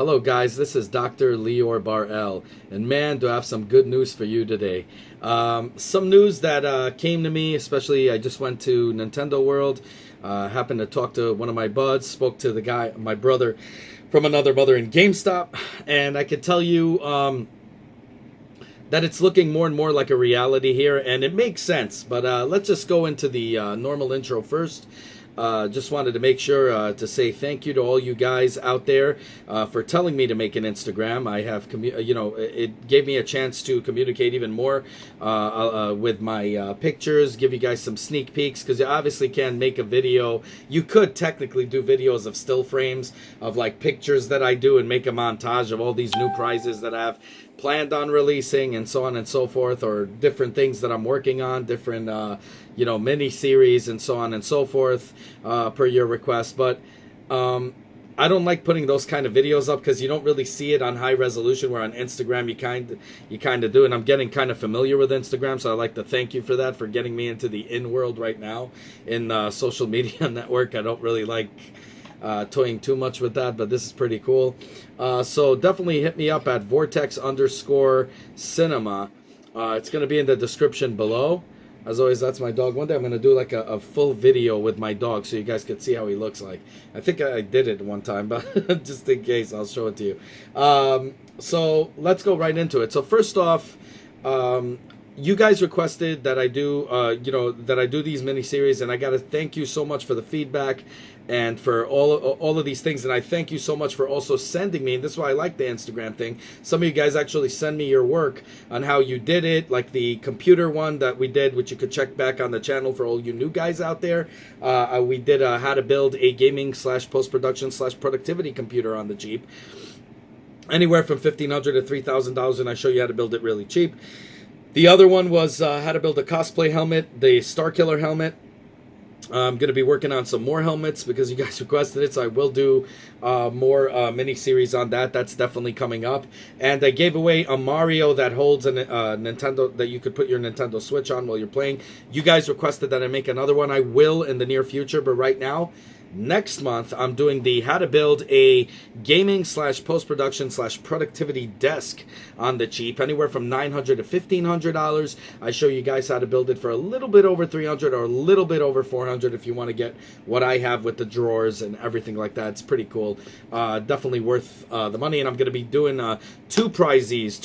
Hello guys, this is Dr. Lior Bar-El, and man, do I have some good news for you today. Some news that came to me, especially I just went to Nintendo World, happened to talk to one of my buds, spoke to the guy, my brother, from another mother in GameStop, and I could tell you that it's looking more and more like a reality here, and it makes sense, but let's just go into the normal intro first. Just wanted to make sure to say thank you to all you guys out there for telling me to make an Instagram. I have, it gave me a chance to communicate even more with my pictures, give you guys some sneak peeks, because you obviously can make a video. You could technically do videos of still frames of like pictures that I do and make a montage of all these new prizes that I have planned on releasing and so on and so forth, or different things that I'm working on, different mini series and so on and so forth per your request. But I don't like putting those kind of videos up because you don't really see it on high resolution, where on Instagram you kind of do. And I'm getting kind of familiar with Instagram, so I'd like to thank you for that, for getting me into the in world right now in social media network. I don't really like toying too much with that, but this is pretty cool. So definitely hit me up at vortex_cinema. It's going to be in the description below. As always, that's my dog. One day I'm going to do like a full video with my dog so you guys can see how he looks like. I think I did it one time, but just in case, I'll show it to you. So let's go right into it. So first off, you guys requested that I do, that I do these mini-series, and I got to thank you so much for the feedback and for all of these things. And I thank you so much for also sending me, and this is why I like the Instagram thing. Some of you guys actually send me your work on how you did it, like the computer one that we did, which you could check back on the channel for all you new guys out there. We did how to build a gaming / post-production / productivity computer on the Jeep. Anywhere from $1,500 to $3,000, and I show you how to build it really cheap. The other one was how to build a cosplay helmet, the Starkiller helmet. I'm going to be working on some more helmets because you guys requested it, so I will do more mini-series on that. That's definitely coming up. And I gave away a Mario that holds a Nintendo, that you could put your Nintendo Switch on while you're playing. You guys requested that I make another one. I will in the near future, but right now, next month, I'm doing the how to build a gaming / post-production / productivity desk on the cheap, anywhere from $900 to $1,500. I show you guys how to build it for a little bit over $300 or a little bit over $400 if you want to get what I have with the drawers and everything like that. It's pretty cool. Definitely worth the money. And I'm going to be doing two prizes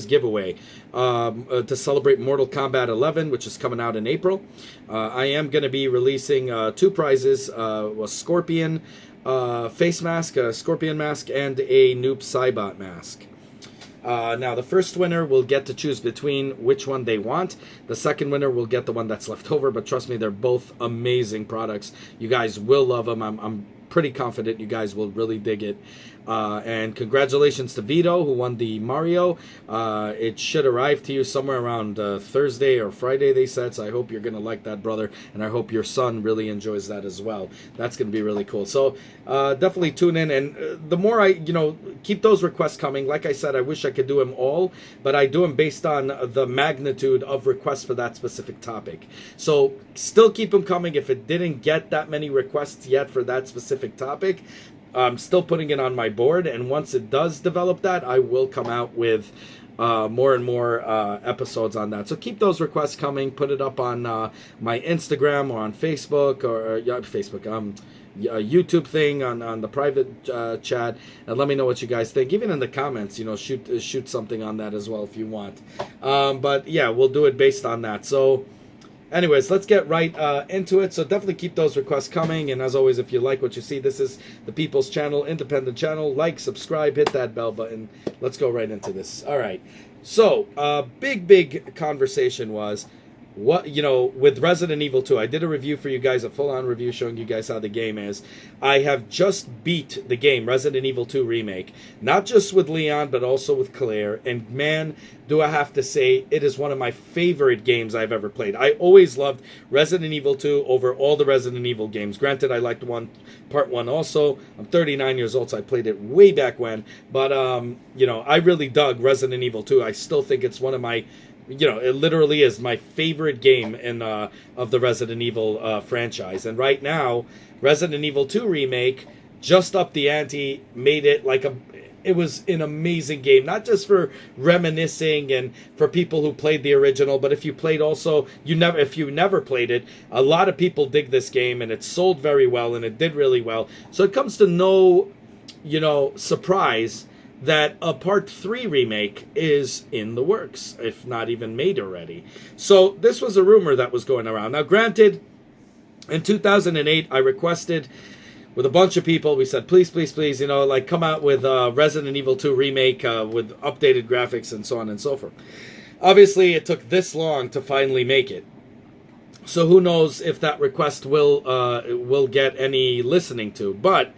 giveaway to celebrate Mortal Kombat 11, which is coming out in April. I am going to be releasing two prizes, a Scorpion face mask, a Scorpion mask, and a Noob Saibot mask. Now, the first winner will get to choose between which one they want. The second winner will get the one that's left over, but trust me, they're both amazing products. You guys will love them. I'm pretty confident you guys will really dig it. And congratulations to Vito, who won the Mario. It should arrive to you somewhere around Thursday or Friday, they said, so I hope you're going to like that, brother, and I hope your son really enjoys that as well. That's going to be really cool. So definitely tune in, and the more I, keep those requests coming. Like I said, I wish I could do them all, but I do them based on the magnitude of requests for that specific topic. So still keep them coming. If it didn't get that many requests yet for that specific topic, I'm still putting it on my board, and once it does develop that, I will come out with more and more episodes on that. So keep those requests coming. Put it up on my Instagram or on Facebook or YouTube thing on the private chat, and let me know what you guys think. Even in the comments, shoot something on that as well if you want. But yeah, we'll do it based on that. So anyways, let's get right into it. So definitely keep those requests coming. And as always, if you like what you see, this is the People's Channel, independent channel. Like, subscribe, hit that bell button. Let's go right into this. All right. So big conversation was, with Resident Evil 2, I did a review for you guys, a full-on review showing you guys how the game is. I have just beat the game, Resident Evil 2 Remake, not just with Leon, but also with Claire, and man, do I have to say, it is one of my favorite games I've ever played. I always loved Resident Evil 2 over all the Resident Evil games. Granted, I liked Part 1 also. I'm 39 years old, so I played it way back when, but, I really dug Resident Evil 2. I still think it's one of my it literally is my favorite game in of the Resident Evil franchise. And right now, Resident Evil 2 Remake just upped the ante, made it like it was an amazing game, not just for reminiscing and for people who played the original, but if you played also, if you never played it, a lot of people dig this game, and it sold very well, and it did really well. So it comes to no, surprise that a Part 3 remake is in the works, if not even made already. So this was a rumor that was going around. Now, granted, in 2008, I requested with a bunch of people, we said, please, please, please, come out with Resident Evil 2 remake with updated graphics and so on and so forth. Obviously, it took this long to finally make it. So who knows if that request will get any listening to. But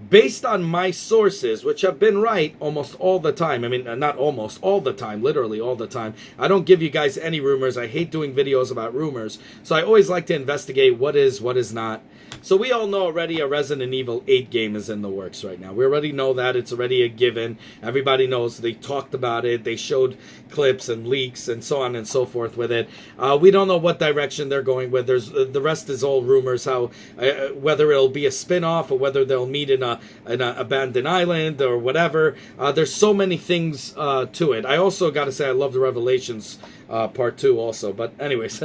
based on my sources, which have been right almost all the time. I mean, not almost, all the time, literally all the time. I don't give you guys any rumors. I hate doing videos about rumors. So I always like to investigate what is not. So we all know already a Resident Evil 8 game is in the works right now. We already know that. It's already a given. Everybody knows. They talked about it. They showed clips and leaks and so on and so forth with it. We don't know what direction they're going with. The rest is all rumors, how whether it'll be a spin-off or whether they'll meet in an abandoned island or whatever. There's so many things to it. I also got to say I love the Revelations Part 2 also. But anyways...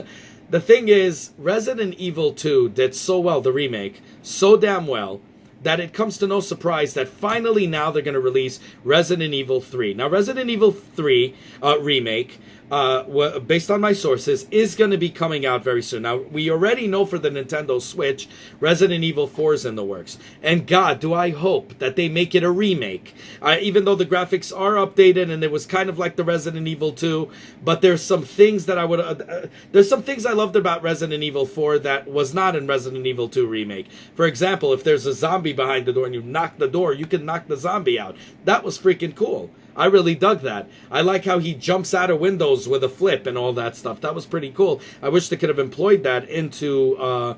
The thing is, Resident Evil 2 did so well, the remake, so damn well, that it comes to no surprise that finally now they're going to release Resident Evil 3. Now, Resident Evil 3 remake, based on my sources, is going to be coming out very soon. Now, we already know for the Nintendo Switch, Resident Evil 4 is in the works. And God, do I hope that they make it a remake. Even though the graphics are updated and it was kind of like the Resident Evil 2, but there's some things that there's some things I loved about Resident Evil 4 that was not in Resident Evil 2 remake. For example, if there's a zombie behind the door and you knock the door, you can knock the zombie out. That was freaking cool. I really dug that. I like how he jumps out of windows with a flip and all that stuff. That was pretty cool. I wish they could have employed that into,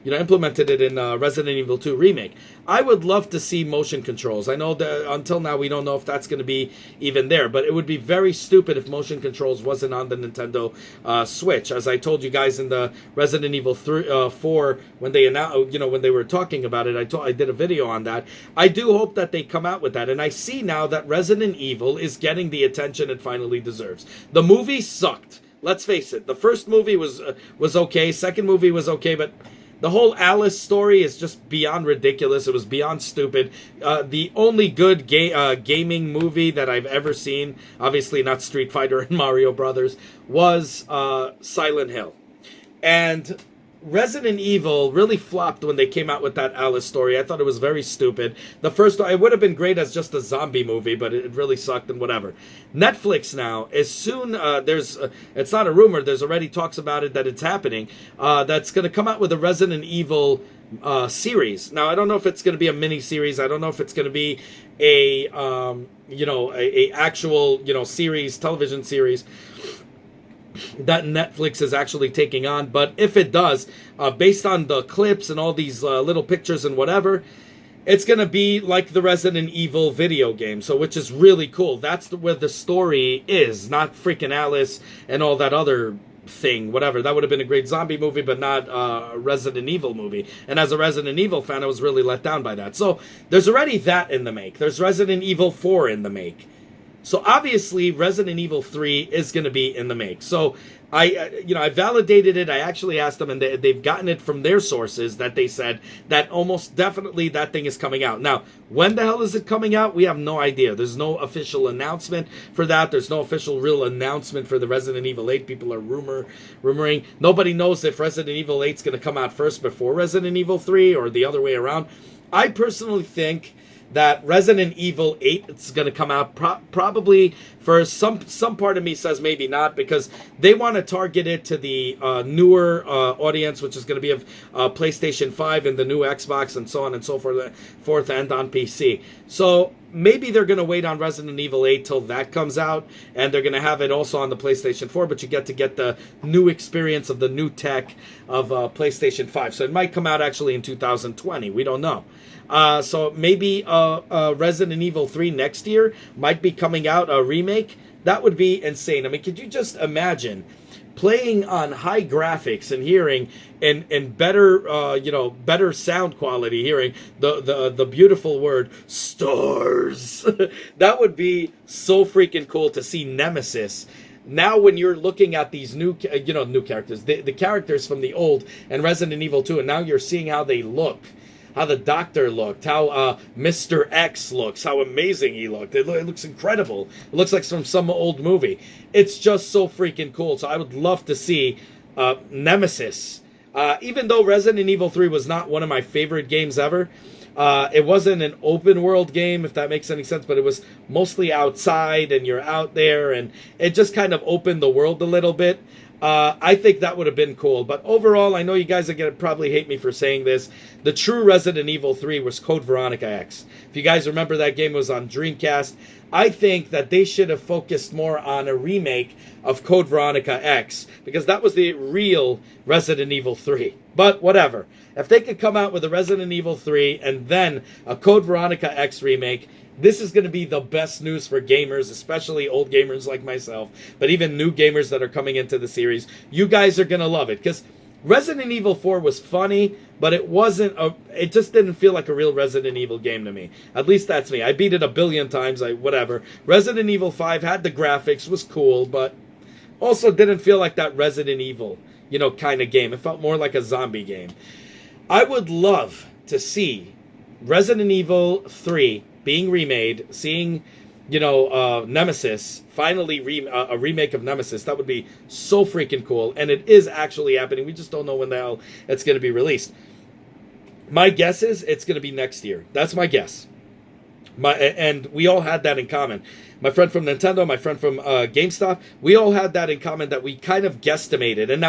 implemented it in Resident Evil 2 Remake. I would love to see motion controls. I know that until now we don't know if that's going to be even there, but it would be very stupid if motion controls wasn't on the Nintendo Switch. As I told you guys in the Resident Evil 4 when they announced, when they were talking about it, I did a video on that. I do hope that they come out with that, and I see now that Resident Evil is getting the attention it finally deserves. The movie sucked. Let's face it. The first movie was okay. Second movie was okay, but the whole Alice story is just beyond ridiculous. It was beyond stupid. The only good gaming movie that I've ever seen, obviously not Street Fighter and Mario Brothers, was Silent Hill. And Resident Evil really flopped when they came out with that Alice story. I thought it was very stupid. The first one, it would have been great as just a zombie movie, but it really sucked and whatever. Netflix now, as soon, it's not a rumor, there's already talks about it that it's happening, that's going to come out with a Resident Evil series. Now, I don't know if it's going to be a mini-series. I don't know if it's going to be a actual, series, television series that Netflix is actually taking on. But if it does, based on the clips and all these little pictures and whatever, it's going to be like the Resident Evil video game, so which is really cool. That's where the story is, not freaking Alice and all that other thing, whatever. That would have been a great zombie movie, but not a Resident Evil movie. And as a Resident Evil fan, I was really let down by that. So there's already that in the make. There's Resident Evil 4 in the make. So obviously, Resident Evil 3 is going to be in the make. So I validated it. I actually asked them, and they've gotten it from their sources that they said that almost definitely that thing is coming out. Now, when the hell is it coming out? We have no idea. There's no official announcement for that. There's no official real announcement for the Resident Evil 8. People are rumoring. Nobody knows if Resident Evil 8 is going to come out first before Resident Evil 3 or the other way around. I personally think that Resident Evil 8 is going to come out probably for some part of me says maybe not, because they want to target it to the newer audience, which is going to be of PlayStation 5 and the new Xbox and so on and so forth and on PC. So maybe they're going to wait on Resident Evil 8 till that comes out, and they're going to have it also on the PlayStation 4, but you get the new experience of the new tech of PlayStation 5. So it might come out actually in 2020. We don't know. So maybe Resident Evil 3 next year might be coming out, a remake. That would be insane. I mean, could you just imagine playing on high graphics and hearing and better better sound quality, hearing the beautiful word stars. That would be so freaking cool to see Nemesis. Now when you're looking at these new characters, the characters from the old and Resident Evil 2, and now you're seeing how they look, how the doctor looked, how Mr. X looks, how amazing he looked. It looks incredible. It looks like from some old movie. It's just so freaking cool. So I would love to see Nemesis. Even though Resident Evil 3 was not one of my favorite games ever, it wasn't an open world game, if that makes any sense, but it was mostly outside and you're out there, and it just kind of opened the world a little bit. I think that would have been cool. But overall, I know you guys are going to probably hate me for saying this. The true Resident Evil 3 was Code Veronica X. If you guys remember, that game was on Dreamcast. I think that they should have focused more on a remake of Code Veronica X, because that was the real Resident Evil 3. But whatever. If they could come out with a Resident Evil 3 and then a Code Veronica X remake, this is going to be the best news for gamers, especially old gamers like myself, but even new gamers that are coming into the series. You guys are going to love it, because Resident Evil 4 was funny, but it just didn't feel like a real Resident Evil game to me. At least that's me. I beat it a billion times, whatever. Resident Evil 5 had the graphics, was cool, but also didn't feel like that Resident Evil, kind of game. It felt more like a zombie game. I would love to see Resident Evil 3 being remade, seeing, Nemesis, finally a remake of Nemesis. That would be so freaking cool. And it is actually happening. We just don't know when the hell it's going to be released. My guess is it's going to be next year. That's my guess. And we all had that in common. My friend from Nintendo, my friend from GameStop, we all had that in common, that we kind of guesstimated. And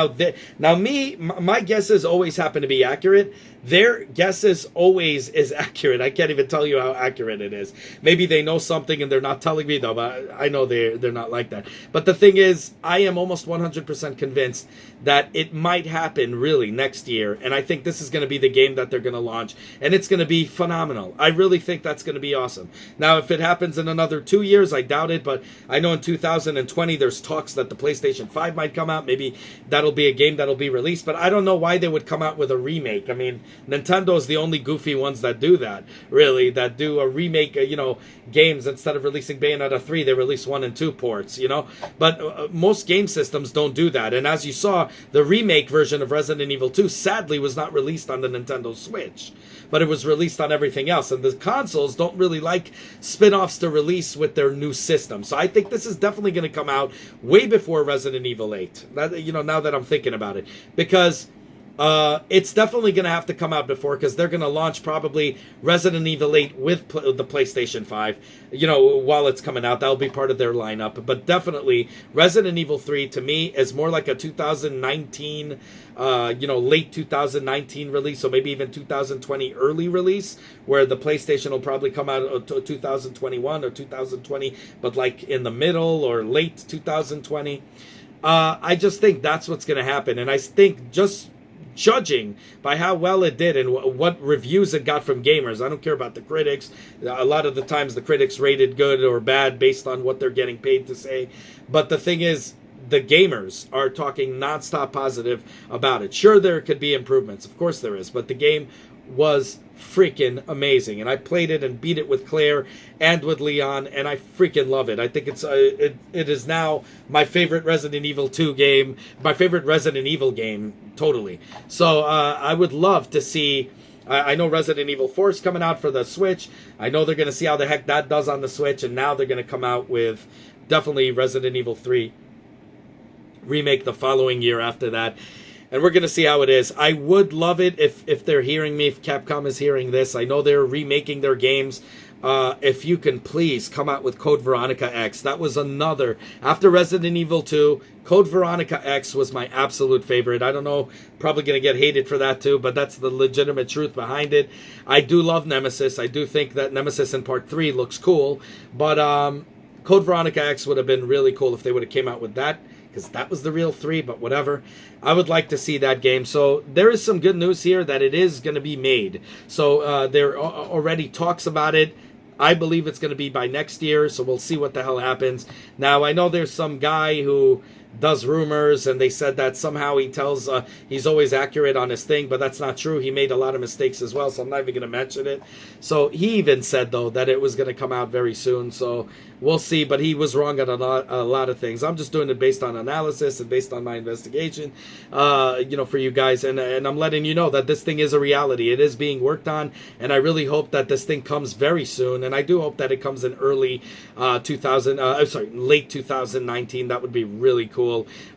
my guesses always happen to be accurate. Their guesses always is accurate. I can't even tell you how accurate it is. Maybe they know something and they're not telling me, though, but I know they're not like that. But the thing is, I am almost 100% convinced that it might happen really next year. And I think this is going to be the game that they're going to launch. And it's going to be phenomenal. I really think that's going to be awesome. Now, if it happens in another 2 years, I doubt it. But I know in 2020, there's talks that the PlayStation 5 might come out. Maybe that'll be a game that'll be released. But I don't know why they would come out with a remake. I mean, Nintendo's the only goofy ones that do that, really, that do a remake, games. Instead of releasing Bayonetta 3, they release 1 and 2 ports, But most game systems don't do that. And as you saw, the remake version of Resident Evil 2 sadly was not released on the Nintendo Switch, but it was released on everything else. And the consoles don't really like spin-offs to release with their new system. So I think this is definitely going to come out way before Resident Evil 8. Now that I'm thinking about it, because it's definitely going to have to come out before, because they're going to launch probably Resident Evil 8 with the PlayStation 5, while it's coming out. That'll be part of their lineup. But definitely Resident Evil 3 to me is more like a 2019, late 2019 release, so maybe even 2020 early release, where the PlayStation will probably come out 2021 or 2020, but like in the middle or late 2020. I just think that's what's going to happen. And I think, just judging by how well it did and what reviews it got from gamers, I don't care about the critics. A lot of the times the critics rated good or bad based on what they're getting paid to say. But the thing is, the gamers are talking nonstop positive about it. Sure, there could be improvements. Of course there is. But the game was freaking amazing. And I played it and beat it with Claire and with Leon, and I freaking love it. I think it is now my favorite Resident Evil 2 game, my favorite Resident Evil game, totally. So I would love to see, I know Resident Evil 4 is coming out for the Switch. I know they're going to see how the heck that does on the Switch, and now they're going to come out with definitely Resident Evil 3 remake the following year after that. And we're going to see how it is. I would love it if they're hearing me, if Capcom is hearing this. I know they're remaking their games. If you can please come out with Code Veronica X. That was another. After Resident Evil 2, Code Veronica X was my absolute favorite. I don't know, probably going to get hated for that too, but that's the legitimate truth behind it. I do love Nemesis. I do think that Nemesis in Part 3 looks cool. But Code Veronica X would have been really cool if they would have came out with that, because that was the real 3, but whatever. I would like to see that game. So there is some good news here that it is going to be made. So there already talks about it. I believe it's going to be by next year, so we'll see what the hell happens. Now, I know there's some guy who does rumors, and they said that somehow he tells he's always accurate on his thing, but that's not true. He made a lot of mistakes as well, so I'm not even going to mention it. So he even said, though, that it was going to come out very soon, so we'll see, but he was wrong on a lot of things. I'm just doing it based on analysis and based on my investigation, for you guys, and I'm letting you know that this thing is a reality. It is being worked on, and I really hope that this thing comes very soon, and I do hope that it comes in late 2019. That would be really cool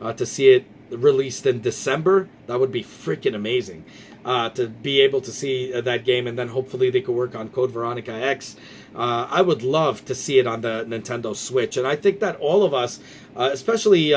to see it released in December. That would be freaking amazing to be able to see that game, and then hopefully they could work on Code Veronica X. I would love to see it on the Nintendo Switch, and I think that all of us, especially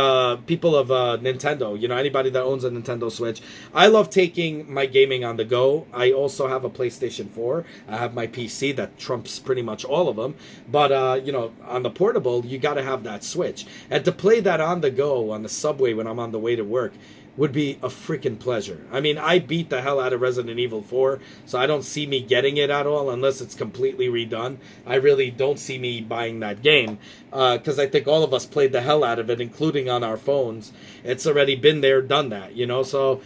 people of Nintendo, anybody that owns a Nintendo Switch, I love taking my gaming on the go. I also have a PlayStation 4. I have my PC that trumps pretty much all of them, but on the portable, you got to have that Switch, and to play that on the go on the subway when I'm on the way to work would be a freaking pleasure. I mean, I beat the hell out of Resident Evil 4, so I don't see me getting it at all unless it's completely redone. I really don't see me buying that game, because I think all of us played the hell out of it, including on our phones. It's already been there, done that, so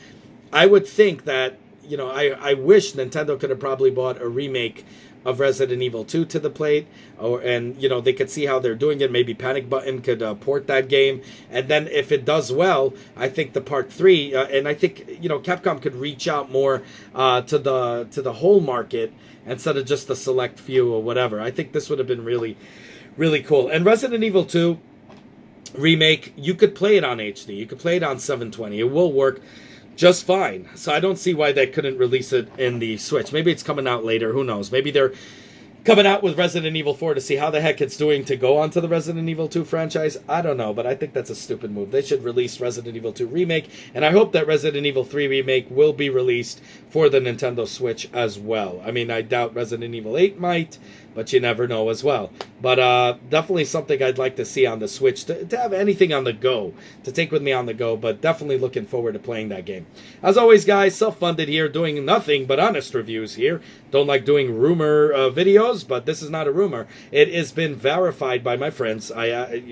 I would think that, I wish Nintendo could have probably bought a remake of Resident Evil 2 to the plate, and they could see how they're doing it. Maybe Panic Button could port that game, and then if it does well, I think the part 3, and I think Capcom could reach out more to the whole market instead of just the select few or whatever. I think this would have been really, really cool. And Resident Evil 2 Remake, you could play it on HD, you could play it on 720, it will work just fine. So I don't see why they couldn't release it in the Switch. Maybe it's coming out later. Who knows? Maybe they're coming out with Resident Evil 4 to see how the heck it's doing to go onto the Resident Evil 2 franchise. I don't know, but I think that's a stupid move. They should release Resident Evil 2 Remake, and I hope that Resident Evil 3 Remake will be released for the Nintendo Switch as well. I mean, I doubt Resident Evil 8 might, but you never know as well. But definitely something I'd like to see on the Switch, to have anything on the go, to take with me on the go, but definitely looking forward to playing that game. As always, guys, self-funded here, doing nothing but honest reviews here. Don't like doing rumor videos, but this is not a rumor. It has been verified by my friends,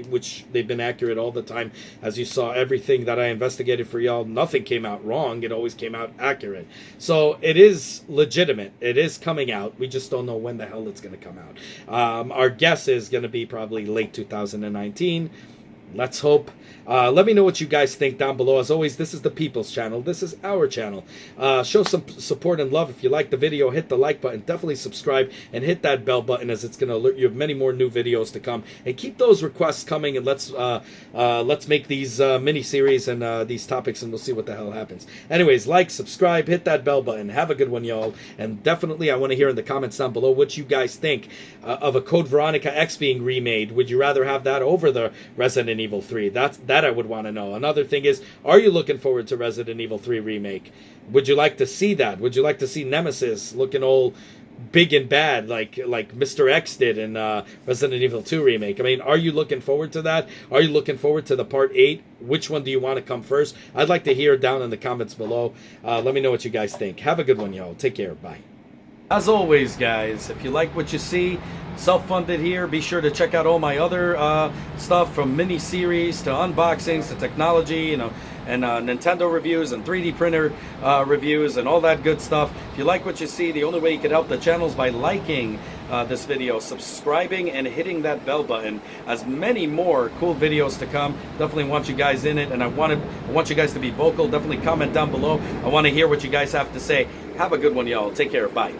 which they've been accurate all the time. As you saw, everything that I investigated for y'all, nothing came out wrong. It always came out accurate. So it is legitimate. It is coming out. We just don't know when the hell it's going to come out. Our guess is going to be probably late 2019. Let's hope. Let me know what you guys think down below. As always, this is the People's Channel. This is our channel. Show some support and love. If you like the video, hit the like button. Definitely subscribe and hit that bell button, as it's going to alert you of many more new videos to come. And keep those requests coming, and let's make these mini-series and these topics, and we'll see what the hell happens. Anyways, like, subscribe, hit that bell button. Have a good one, y'all. And definitely, I want to hear in the comments down below what you guys think of a Code Veronica X being remade. Would you rather have that over the Resident Evil 3? That I would want to know. Another thing is, are you looking forward to Resident Evil 3 Remake? Would you like to see that? Would you like to see Nemesis looking all big and bad like Mr. X did in Resident Evil 2 Remake? I mean, are you looking forward to that? Are you looking forward to the Part 8? Which one do you want to come first? I'd like to hear down in the comments below. Let me know what you guys think. Have a good one, y'all. Take care. Bye. As always, guys, if you like what you see, self-funded here, be sure to check out all my other stuff, from mini-series to unboxings to technology, and Nintendo reviews and 3D printer reviews and all that good stuff. If you like what you see, the only way you can help the channel is by liking this video, subscribing, and hitting that bell button. As many more cool videos to come. Definitely want you guys in it, and I want you guys to be vocal. Definitely comment down below. I want to hear what you guys have to say. Have a good one, y'all. Take care. Bye.